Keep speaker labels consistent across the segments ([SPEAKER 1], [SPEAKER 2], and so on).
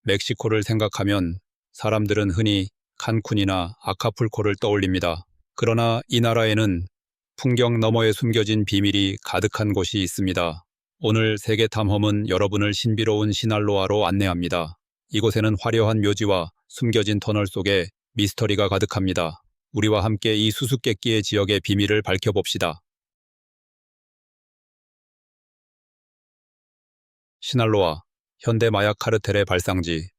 [SPEAKER 1] 멕시코를 생각하면 사람들은 흔히 칸쿤이나 아카풀코를 떠올립니다. 그러나 이 나라에는 풍경 너머에 숨겨진 비밀이 가득한 곳이 있습니다. 오늘 세계 탐험은 여러분을 신비로운 시날로아로 안내합니다. 이곳에는 화려한 묘지와 숨겨진 터널 속에 미스터리가 가득합니다. 우리와 함께 이 수수께끼의 지역의 비밀을 밝혀봅시다. 시날로아, 현대 마약 카르텔의 발상지.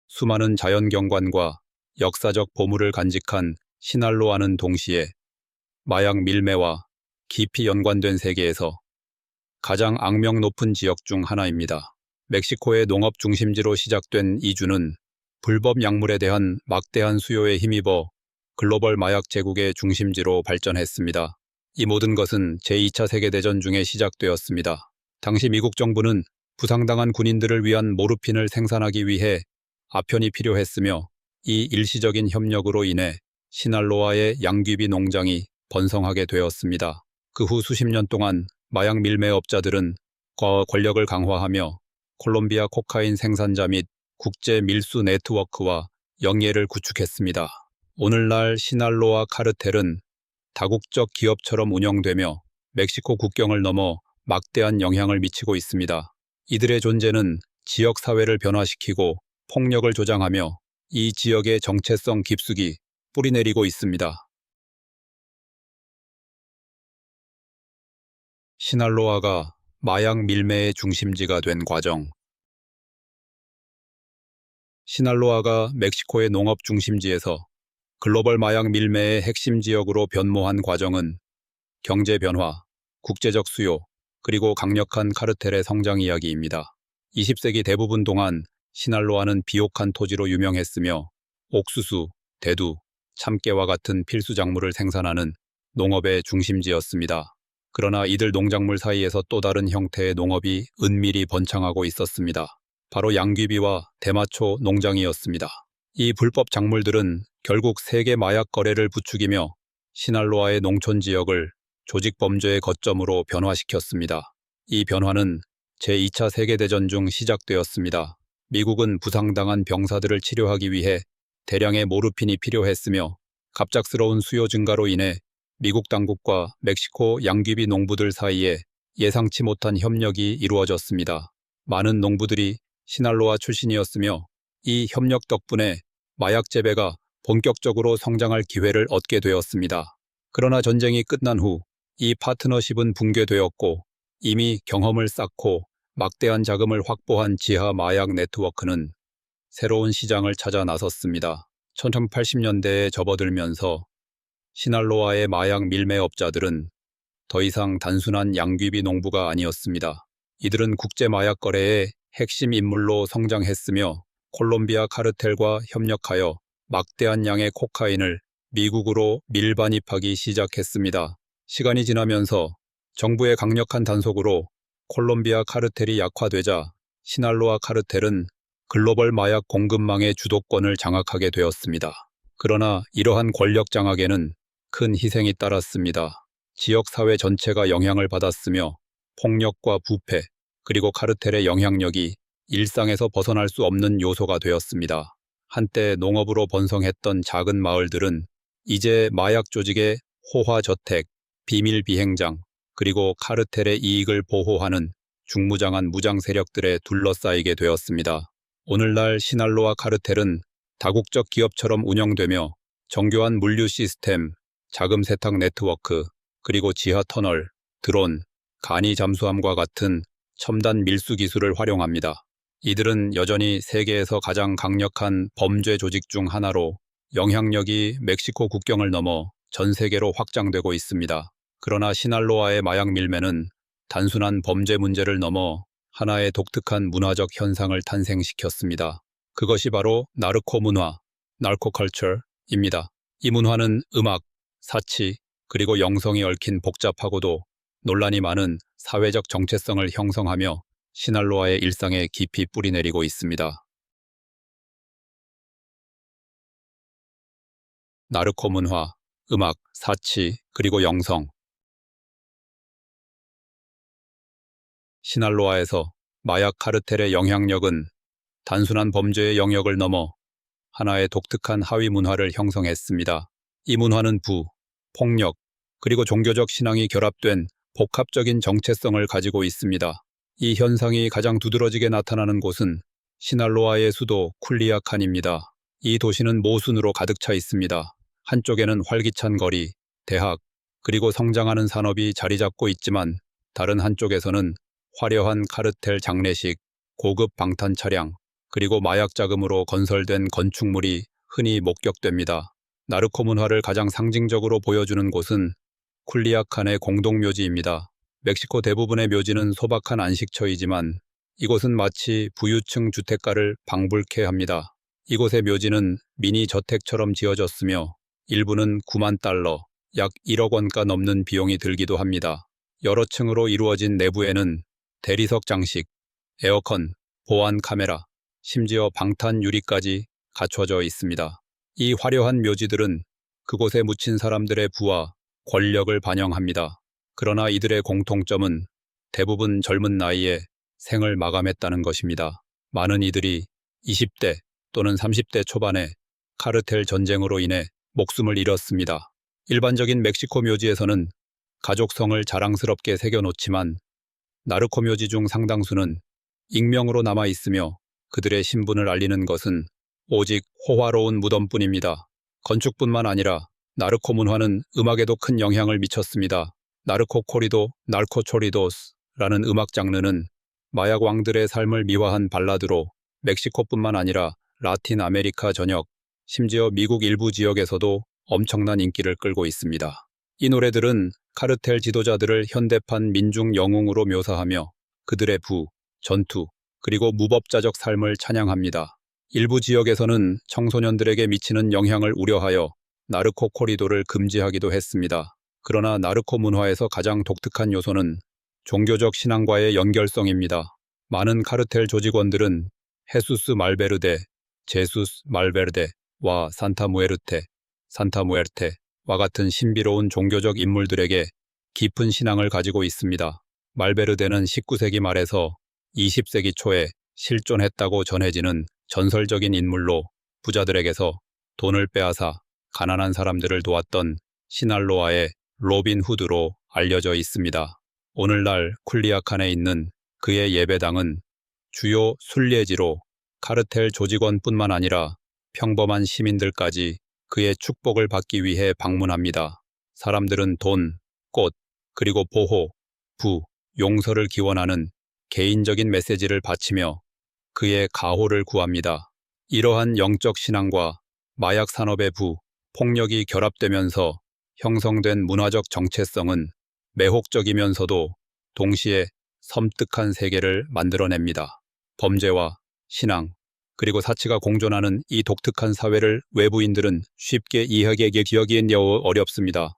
[SPEAKER 1] 수많은 자연경관과 역사적 보물을 간직한 시날로아는 동시에 마약 밀매와 깊이 연관된 세계에서 가장 악명 높은 지역 중 하나입니다. 멕시코의 농업 중심지로 시작된 이주는 불법 약물에 대한 막대한 수요에 힘입어 글로벌 마약 제국의 중심지로 발전했습니다. 이 모든 것은 제2차 세계대전 중에 시작되었습니다. 당시 미국 정부는 부상당한 군인들을 위한 모르핀을 생산하기 위해 아편이 필요했으며 이 일시적인 협력으로 인해 시날로아의 양귀비 농장이 번성하게 되었습니다. 그 후 수십 년 동안 마약 밀매업자들은 권력을 강화하며 콜롬비아 코카인 생산자 및 국제 밀수 네트워크와 영예를 구축했습니다. 오늘날 시날로아 카르텔은 다국적 기업처럼 운영되며 멕시코 국경을 넘어 막대한 영향을 미치고 있습니다. 이들의 존재는 지역 사회를 변화시키고 폭력을 조장하며 이 지역의 정체성 깊숙이 뿌리내리고 있습니다. 시날로아가 마약 밀매의 중심지가 된 과정. 시날로아가 멕시코의 농업 중심지에서 글로벌 마약 밀매의 핵심 지역으로 변모한 과정은 경제 변화, 국제적 수요, 그리고 강력한 카르텔의 성장 이야기입니다. 20세기 대부분 동안 시날로아는 비옥한 토지로 유명했으며 옥수수, 대두, 참깨와 같은 필수 작물을 생산하는 농업의 중심지였습니다. 그러나 이들 농작물 사이에서 또 다른 형태의 농업이 은밀히 번창하고 있었습니다. 바로 양귀비와 대마초 농장이었습니다. 이 불법 작물들은 결국 세계 마약 거래를 부추기며 시날로아의 농촌 지역을 조직 범죄의 거점으로 변화시켰습니다. 이 변화는 제2차 세계대전 중 시작되었습니다. 미국은 부상당한 병사들을 치료하기 위해 대량의 모르핀이 필요했으며 갑작스러운 수요 증가로 인해 미국 당국과 멕시코 양귀비 농부들 사이에 예상치 못한 협력이 이루어졌습니다. 많은 농부들이 시날로아 출신이었으며 이 협력 덕분에 마약 재배가 본격적으로 성장할 기회를 얻게 되었습니다. 그러나 전쟁이 끝난 후 이 파트너십은 붕괴되었고 이미 경험을 쌓고 막대한 자금을 확보한 지하 마약 네트워크는 새로운 시장을 찾아 나섰습니다. 1980년대에 접어들면서 시날로아의 마약 밀매업자들은 더 이상 단순한 양귀비 농부가 아니었습니다. 이들은 국제 마약 거래의 핵심 인물로 성장했으며 콜롬비아 카르텔과 협력하여 막대한 양의 코카인을 미국으로 밀반입하기 시작했습니다. 시간이 지나면서 정부의 강력한 단속으로 콜롬비아 카르텔이 약화되자 시날로아 카르텔은 글로벌 마약 공급망의 주도권을 장악하게 되었습니다. 그러나 이러한 권력 장악에는 큰 희생이 따랐습니다. 지역 사회 전체가 영향을 받았으며 폭력과 부패, 그리고 카르텔의 영향력이 일상에서 벗어날 수 없는 요소가 되었습니다. 한때 농업으로 번성했던 작은 마을들은 이제 마약 조직의 호화저택, 비밀 비행장, 그리고 카르텔의 이익을 보호하는 중무장한 무장 세력들에 둘러싸이게 되었습니다. 오늘날 시날로아 카르텔은 다국적 기업처럼 운영되며 정교한 물류 시스템, 자금 세탁 네트워크, 그리고 지하 터널, 드론, 간이 잠수함과 같은 첨단 밀수 기술을 활용합니다. 이들은 여전히 세계에서 가장 강력한 범죄 조직 중 하나로 영향력이 멕시코 국경을 넘어 전 세계로 확장되고 있습니다. 그러나 시날로아의 마약 밀매는 단순한 범죄 문제를 넘어 하나의 독특한 문화적 현상을 탄생시켰습니다. 그것이 바로 나르코 문화, 나르코컬처입니다. 이 문화는 음악, 사치, 그리고 영성이 얽힌 복잡하고도 논란이 많은 사회적 정체성을 형성하며 시날로아의 일상에 깊이 뿌리내리고 있습니다. 나르코 문화, 음악, 사치, 그리고 영성. 시날로아에서 마약 카르텔의 영향력은 단순한 범죄의 영역을 넘어 하나의 독특한 하위 문화를 형성했습니다. 이 문화는 부, 폭력, 그리고 종교적 신앙이 결합된 복합적인 정체성을 가지고 있습니다. 이 현상이 가장 두드러지게 나타나는 곳은 시날로아의 수도 쿨리아칸입니다. 이 도시는 모순으로 가득 차 있습니다. 한쪽에는 활기찬 거리, 대학, 그리고 성장하는 산업이 자리 잡고 있지만 다른 한쪽에서는 화려한 카르텔 장례식, 고급 방탄 차량, 그리고 마약 자금으로 건설된 건축물이 흔히 목격됩니다. 나르코 문화를 가장 상징적으로 보여주는 곳은 쿨리아칸의 공동묘지입니다. 멕시코 대부분의 묘지는 소박한 안식처이지만 이곳은 마치 부유층 주택가를 방불케 합니다. 이곳의 묘지는 미니 저택처럼 지어졌으며 일부는 9만 달러, 약 1억 원가 넘는 비용이 들기도 합니다. 여러 층으로 이루어진 내부에는 대리석 장식, 에어컨, 보안 카메라, 심지어 방탄 유리까지 갖춰져 있습니다. 이 화려한 묘지들은 그곳에 묻힌 사람들의 부와 권력을 반영합니다. 그러나 이들의 공통점은 대부분 젊은 나이에 생을 마감했다는 것입니다. 많은 이들이 20대 또는 30대 초반에 카르텔 전쟁으로 인해 목숨을 잃었습니다. 일반적인 멕시코 묘지에서는 가족성을 자랑스럽게 새겨놓지만 나르코 묘지 중 상당수는 익명으로 남아 있으며 그들의 신분을 알리는 것은 오직 호화로운 무덤뿐입니다. 건축뿐만 아니라 나르코 문화는 음악에도 큰 영향을 미쳤습니다. 나르코 코리도, 나르코 초리도스라는 음악 장르는 마약 왕들의 삶을 미화한 발라드로 멕시코뿐만 아니라 라틴 아메리카 전역, 심지어 미국 일부 지역에서도 엄청난 인기를 끌고 있습니다. 이 노래들은 카르텔 지도자들을 현대판 민중 영웅으로 묘사하며 그들의 부, 전투, 그리고 무법자적 삶을 찬양합니다. 일부 지역에서는 청소년들에게 미치는 영향을 우려하여 나르코 코리도를 금지하기도 했습니다. 그러나 나르코 문화에서 가장 독특한 요소는 종교적 신앙과의 연결성입니다. 많은 카르텔 조직원들은 헤수스 말베르데, 제수스 말베르데와 산타무에르테와 같은 신비로운 종교적 인물들에게 깊은 신앙을 가지고 있습니다. 말베르데는 19세기 말에서 20세기 초에 실존했다고 전해지는 전설적인 인물로 부자들에게서 돈을 빼앗아 가난한 사람들을 도왔던 시날로아의 로빈 후드로 알려져 있습니다. 오늘날 쿨리아칸에 있는 그의 예배당은 주요 순례지로 카르텔 조직원뿐만 아니라 평범한 시민들까지 그의 축복을 받기 위해 방문합니다. 사람들은 돈, 꽃, 그리고 보호, 부, 용서를 기원하는 개인적인 메시지를 바치며 그의 가호를 구합니다. 이러한 영적 신앙과 마약 산업의 부, 폭력이 결합되면서 형성된 문화적 정체성은 매혹적이면서도 동시에 섬뜩한 세계를 만들어냅니다. 범죄와 신앙, 그리고 사치가 공존하는 이 독특한 사회를 외부인들은 쉽게 이해하기엔 어렵습니다.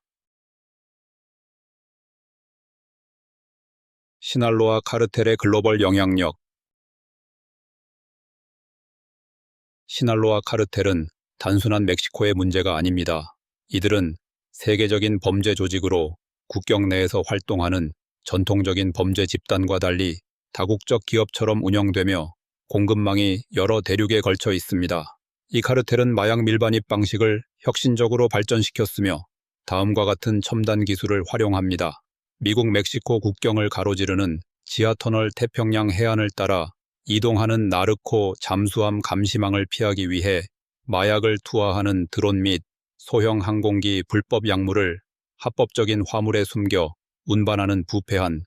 [SPEAKER 1] 시날로아 카르텔의 글로벌 영향력. 시날로아 카르텔은 단순한 멕시코의 문제가 아닙니다. 이들은 세계적인 범죄 조직으로 국경 내에서 활동하는 전통적인 범죄 집단과 달리 다국적 기업처럼 운영되며 공급망이 여러 대륙에 걸쳐 있습니다. 이 카르텔은 마약 밀반입 방식을 혁신적으로 발전시켰으며 다음과 같은 첨단 기술을 활용합니다. 미국 멕시코 국경을 가로지르는 지하터널 태평양 해안을 따라 이동하는 나르코 잠수함 감시망을 피하기 위해 마약을 투하하는 드론 및 소형 항공기 불법 약물을 합법적인 화물에 숨겨 운반하는 부패한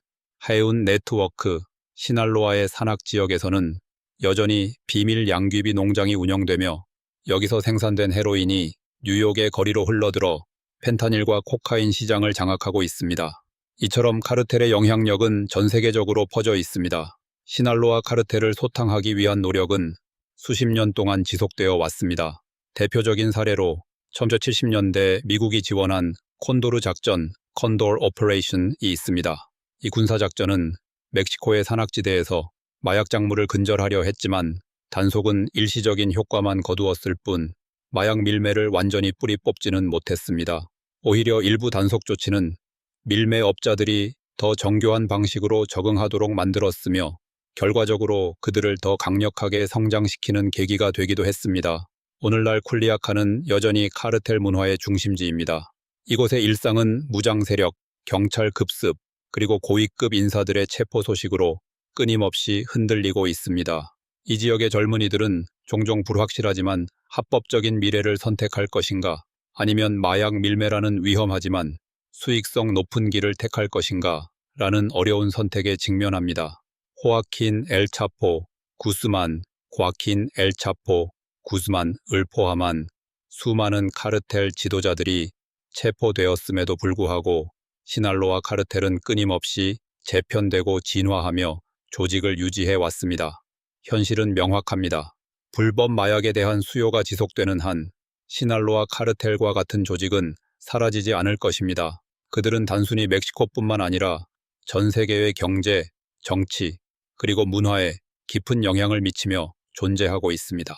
[SPEAKER 1] 해운 네트워크 시날로아의 산악 지역에서는 여전히 비밀 양귀비 농장이 운영되며 여기서 생산된 헤로인이 뉴욕의 거리로 흘러들어 펜타닐과 코카인 시장을 장악하고 있습니다. 이처럼 카르텔의 영향력은 전 세계적으로 퍼져 있습니다. 시날로아 카르텔을 소탕하기 위한 노력은 수십 년 동안 지속되어 왔습니다. 대표적인 사례로 1970년대 미국이 지원한 콘도르 작전, 콘도르 오퍼레이션이 있습니다. 이 군사작전은 멕시코의 산악지대에서 마약 작물을 근절하려 했지만 단속은 일시적인 효과만 거두었을 뿐 마약 밀매를 완전히 뿌리 뽑지는 못했습니다. 오히려 일부 단속 조치는 밀매업자들이 더 정교한 방식으로 적응하도록 만들었으며 결과적으로 그들을 더 강력하게 성장시키는 계기가 되기도 했습니다. 오늘날 쿨리아칸은 여전히 카르텔 문화의 중심지입니다. 이곳의 일상은 무장 세력, 경찰 급습, 그리고 고위급 인사들의 체포 소식으로 끊임없이 흔들리고 있습니다. 이 지역의 젊은이들은 종종 불확실하지만 합법적인 미래를 선택할 것인가, 아니면 마약 밀매라는 위험하지만 수익성 높은 길을 택할 것인가 라는 어려운 선택에 직면합니다. 호아킨 엘 차포 구스만, 호아킨 엘 차포 구스만을 포함한 수많은 카르텔 지도자들이 체포되었음에도 불구하고 시날로아 카르텔은 끊임없이 재편되고 진화하며 조직을 유지해 왔습니다. 현실은 명확합니다. 불법 마약에 대한 수요가 지속되는 한 시날로아 카르텔과 같은 조직은 사라지지 않을 것입니다. 그들은 단순히 멕시코뿐만 아니라 전 세계의 경제, 정치, 그리고 문화에 깊은 영향을 미치며 존재하고 있습니다.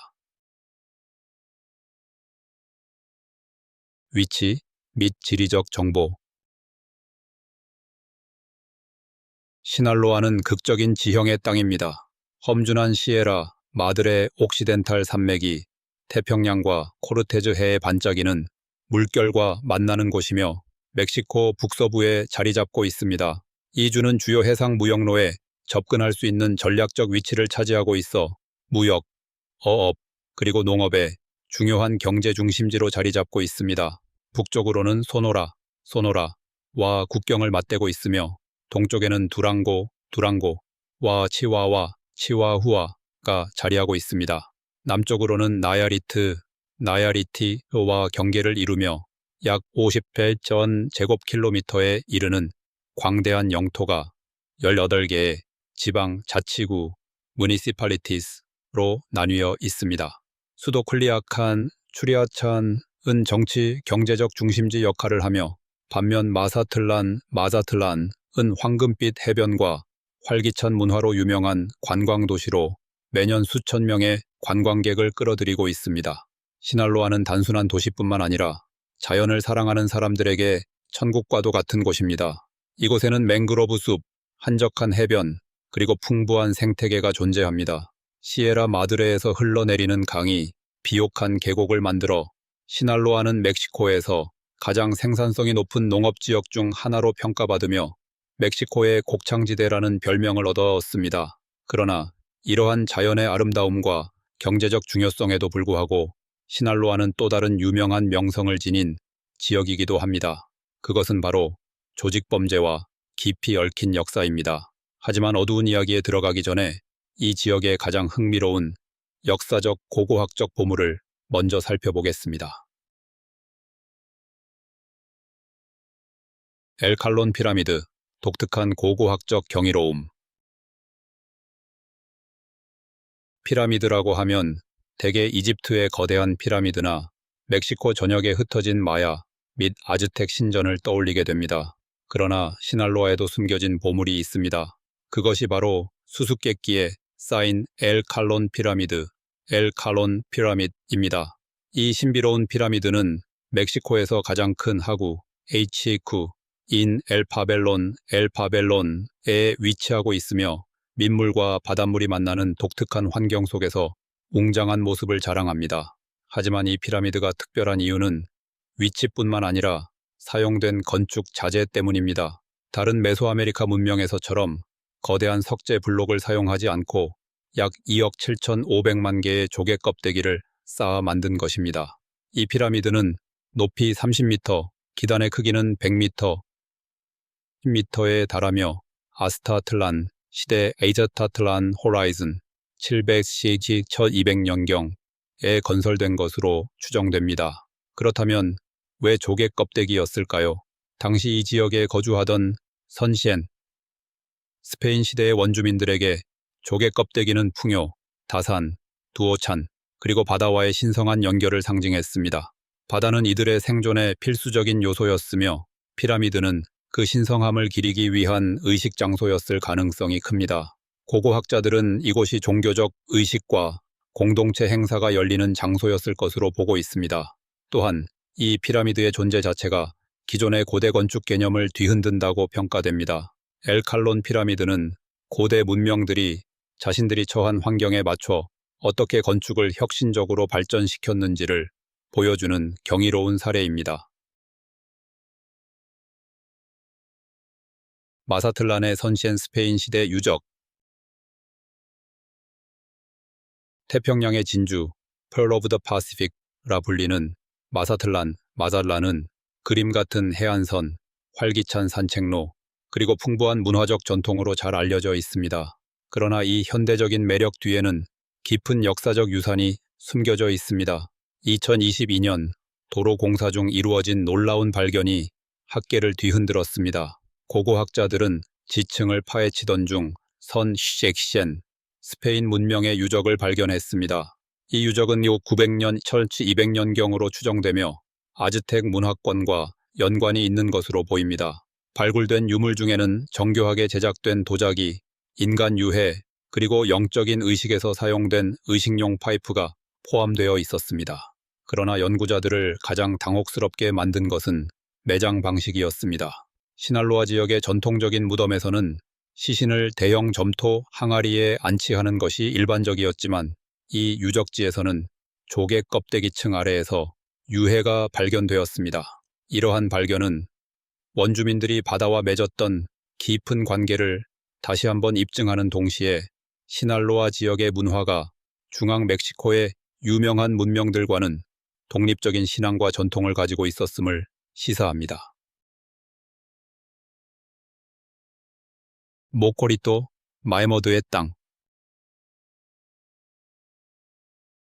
[SPEAKER 1] 위치 및 지리적 정보. 시날로아는 극적인 지형의 땅입니다. 험준한 시에라 마드레 옥시덴탈 산맥이 태평양과 코르테즈 해에 반짝이는 물결과 만나는 곳이며 멕시코 북서부에 자리 잡고 있습니다. 이 주는 주요 해상 무역로에 접근할 수 있는 전략적 위치를 차지하고 있어 무역, 어업, 그리고 농업의 중요한 경제 중심지로 자리 잡고 있습니다. 북쪽으로는 소노라와 국경을 맞대고 있으며 동쪽에는 두랑고와 치와후아가 자리하고 있습니다. 남쪽으로는 나야리티와 경계를 이루며 약 50전 제곱킬로미터에 이르는 광대한 영토가 18개의 지방 자치구 무니시팔리티스로 나뉘어 있습니다. 수도 추리아찬은 정치, 경제적 중심지 역할을 하며 반면 마자틀란은 황금빛 해변과 활기찬 문화로 유명한 관광도시로 매년 수천 명의 관광객을 끌어들이고 있습니다. 시날로아는 단순한 도시뿐만 아니라 자연을 사랑하는 사람들에게 천국과도 같은 곳입니다. 이곳에는 맹그로브 숲, 한적한 해변, 그리고 풍부한 생태계가 존재합니다. 시에라 마드레에서 흘러내리는 강이 비옥한 계곡을 만들어 시날로아는 멕시코에서 가장 생산성이 높은 농업지역 중 하나로 평가받으며 멕시코의 곡창지대라는 별명을 얻었습니다. 그러나 이러한 자연의 아름다움과 경제적 중요성에도 불구하고 시날로아는 또 다른 유명한 명성을 지닌 지역이기도 합니다. 그것은 바로 조직범죄와 깊이 얽힌 역사입니다. 하지만 어두운 이야기에 들어가기 전에 이 지역의 가장 흥미로운 역사적 고고학적 보물을 먼저 살펴보겠습니다. 엘칼론 피라미드, 독특한 고고학적 경이로움. 피라미드라고 하면 대개 이집트의 거대한 피라미드나 멕시코 전역에 흩어진 마야 및 아즈텍 신전을 떠올리게 됩니다. 그러나 시날로아에도 숨겨진 보물이 있습니다. 그것이 바로 수수께끼에 쌓인 엘칼론 피라미드입니다. 이 신비로운 피라미드는 멕시코에서 가장 큰 하구 HQ인 엘파벨론에 위치하고 있으며 민물과 바닷물이 만나는 독특한 환경 속에서 웅장한 모습을 자랑합니다. 하지만 이 피라미드가 특별한 이유는 위치뿐만 아니라 사용된 건축 자재 때문입니다. 다른 메소아메리카 문명에서처럼 거대한 석재 블록을 사용하지 않고 약 2억 7,500만 개의 조개 껍데기를 쌓아 만든 것입니다. 이 피라미드는 높이 30m, 기단의 크기는 100m, 10m에 달하며 아스타틀란 시대 에이저타틀란 호라이즌 700CG 1200년경에 건설된 것으로 추정됩니다. 그렇다면 왜 조개 껍데기였을까요? 당시 이 지역에 거주하던 선시엔, 스페인 시대의 원주민들에게 조개 껍데기는 풍요, 다산, 두오찬, 그리고 바다와의 신성한 연결을 상징했습니다. 바다는 이들의 생존에 필수적인 요소였으며 피라미드는 그 신성함을 기리기 위한 의식 장소였을 가능성이 큽니다. 고고학자들은 이곳이 종교적 의식과 공동체 행사가 열리는 장소였을 것으로 보고 있습니다. 또한 이 피라미드의 존재 자체가 기존의 고대 건축 개념을 뒤흔든다고 평가됩니다. 엘칼론 피라미드는 고대 문명들이 자신들이 처한 환경에 맞춰 어떻게 건축을 혁신적으로 발전시켰는지를 보여주는 경이로운 사례입니다. 마사틀란의 선시엔 스페인 시대 유적. 태평양의 진주, Pearl of the Pacific라 불리는 마잘란은 그림 같은 해안선, 활기찬 산책로, 그리고 풍부한 문화적 전통으로 잘 알려져 있습니다. 그러나 이 현대적인 매력 뒤에는 깊은 역사적 유산이 숨겨져 있습니다. 2022년 도로 공사 중 이루어진 놀라운 발견이 학계를 뒤흔들었습니다. 고고학자들은 지층을 파헤치던 중 선 쉑셴, 스페인 문명의 유적을 발견했습니다. 이 유적은 900년, 1200년경으로 추정되며 아즈텍 문화권과 연관이 있는 것으로 보입니다. 발굴된 유물 중에는 정교하게 제작된 도자기, 인간 유해, 그리고 영적인 의식에서 사용된 의식용 파이프가 포함되어 있었습니다. 그러나 연구자들을 가장 당혹스럽게 만든 것은 매장 방식이었습니다. 시날로아 지역의 전통적인 무덤에서는 시신을 대형 점토 항아리에 안치하는 것이 일반적이었지만 이 유적지에서는 조개 껍데기층 아래에서 유해가 발견되었습니다. 이러한 발견은 원주민들이 바다와 맺었던 깊은 관계를 다시 한번 입증하는 동시에 시날로아 지역의 문화가 중앙 멕시코의 유명한 문명들과는 독립적인 신앙과 전통을 가지고 있었음을 시사합니다. 모코리토, 마에머드의 땅.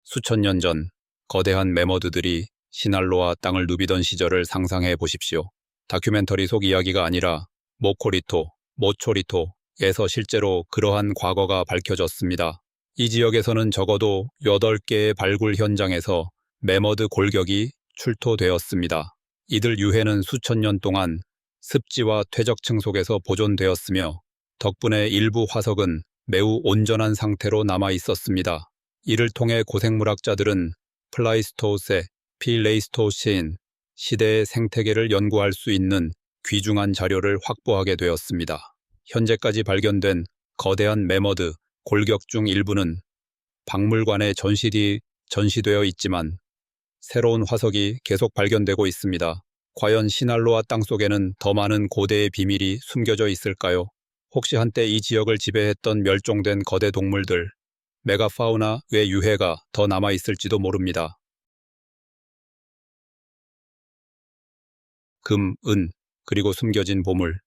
[SPEAKER 1] 수천 년 전 거대한 매머드들이 시날로아 땅을 누비던 시절을 상상해 보십시오. 다큐멘터리 속 이야기가 아니라 모초리토에서 실제로 그러한 과거가 밝혀졌습니다. 이 지역에서는 적어도 8개의 발굴 현장에서 매머드 골격이 출토되었습니다. 이들 유해는 수천 년 동안 습지와 퇴적층 속에서 보존되었으며 덕분에 일부 화석은 매우 온전한 상태로 남아 있었습니다. 이를 통해 고생물학자들은 플라이스토세, 필레이스토시인 시대의 생태계를 연구할 수 있는 귀중한 자료를 확보하게 되었습니다. 현재까지 발견된 거대한 매머드 골격 중 일부는 박물관에 전시되어 있지만 새로운 화석이 계속 발견되고 있습니다. 과연 시날로아 땅속에는 더 많은 고대의 비밀이 숨겨져 있을까요? 혹시 한때 이 지역을 지배했던 멸종된 거대 동물들, 메가파우나의 유해가 더 남아있을지도 모릅니다. 금, 은, 그리고 숨겨진 보물.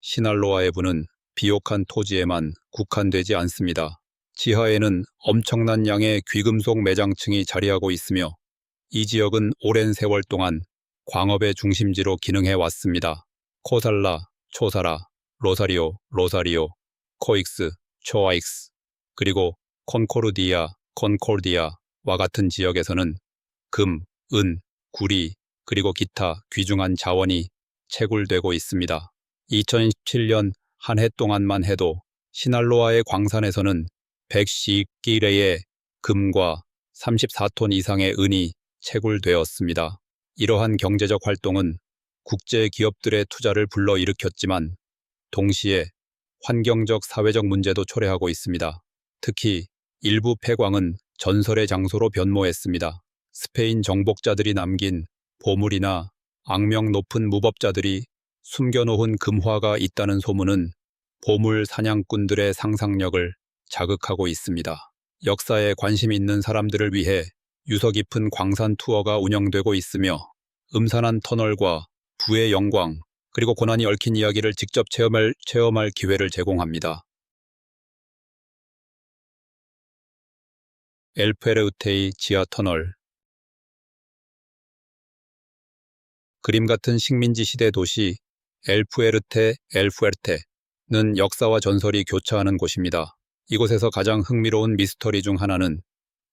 [SPEAKER 1] 시날로아의 부는 비옥한 토지에만 국한되지 않습니다. 지하에는 엄청난 양의 귀금속 매장층이 자리하고 있으며 이 지역은 오랜 세월 동안 광업의 중심지로 기능해 왔습니다. 코살라, 초사라, 로사리오, 코익스, 초아익스, 그리고 콘코르디아와 같은 지역에서는 금, 은, 구리, 그리고 기타 귀중한 자원이 채굴되고 있습니다. 2017년 한 해 동안만 해도 시날로아의 광산에서는 110기레의 금과 34톤 이상의 은이 채굴되었습니다. 이러한 경제적 활동은 국제 기업들의 투자를 불러일으켰지만 동시에 환경적 사회적 문제도 초래하고 있습니다. 특히 일부 폐광은 전설의 장소로 변모했습니다. 스페인 정복자들이 남긴 보물이나 악명 높은 무법자들이 숨겨놓은 금화가 있다는 소문은 보물 사냥꾼들의 상상력을 자극하고 있습니다. 역사에 관심 있는 사람들을 위해 유서 깊은 광산 투어가 운영되고 있으며 음산한 터널과 부의 영광, 그리고 고난이 얽힌 이야기를 직접 체험할 기회를 제공합니다. 엘푸에르테이 지하 터널. 그림 같은 식민지 시대 도시 엘푸에르테는 역사와 전설이 교차하는 곳입니다. 이곳에서 가장 흥미로운 미스터리 중 하나는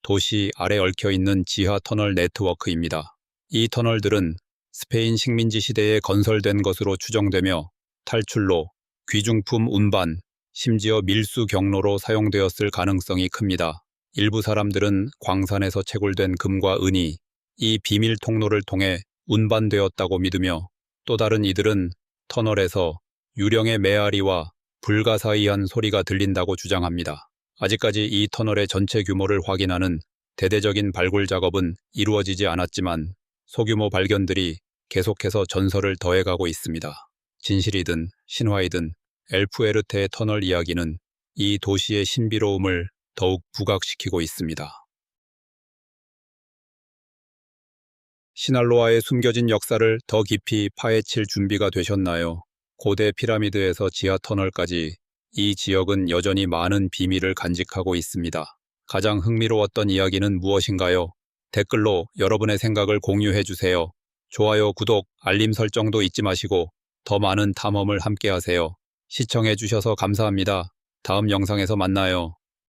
[SPEAKER 1] 도시 아래 얽혀있는 지하 터널 네트워크입니다. 이 터널들은 스페인 식민지 시대에 건설된 것으로 추정되며 탈출로, 귀중품 운반, 심지어 밀수 경로로 사용되었을 가능성이 큽니다. 일부 사람들은 광산에서 채굴된 금과 은이 이 비밀 통로를 통해 운반되었다고 믿으며 또 다른 이들은 터널에서 유령의 메아리와 불가사의한 소리가 들린다고 주장합니다. 아직까지 이 터널의 전체 규모를 확인하는 대대적인 발굴 작업은 이루어지지 않았지만 소규모 발견들이 계속해서 전설을 더해가고 있습니다. 진실이든 신화이든 엘프에르테의 터널 이야기는 이 도시의 신비로움을 더욱 부각시키고 있습니다. 시날로아의 숨겨진 역사를 더 깊이 파헤칠 준비가 되셨나요? 고대 피라미드에서 지하 터널까지 이 지역은 여전히 많은 비밀을 간직하고 있습니다. 가장 흥미로웠던 이야기는 무엇인가요? 댓글로 여러분의 생각을 공유해 주세요. 좋아요, 구독, 알림 설정도 잊지 마시고 더 많은 탐험을 함께 하세요. 시청해 주셔서 감사합니다. 다음 영상에서 만나요.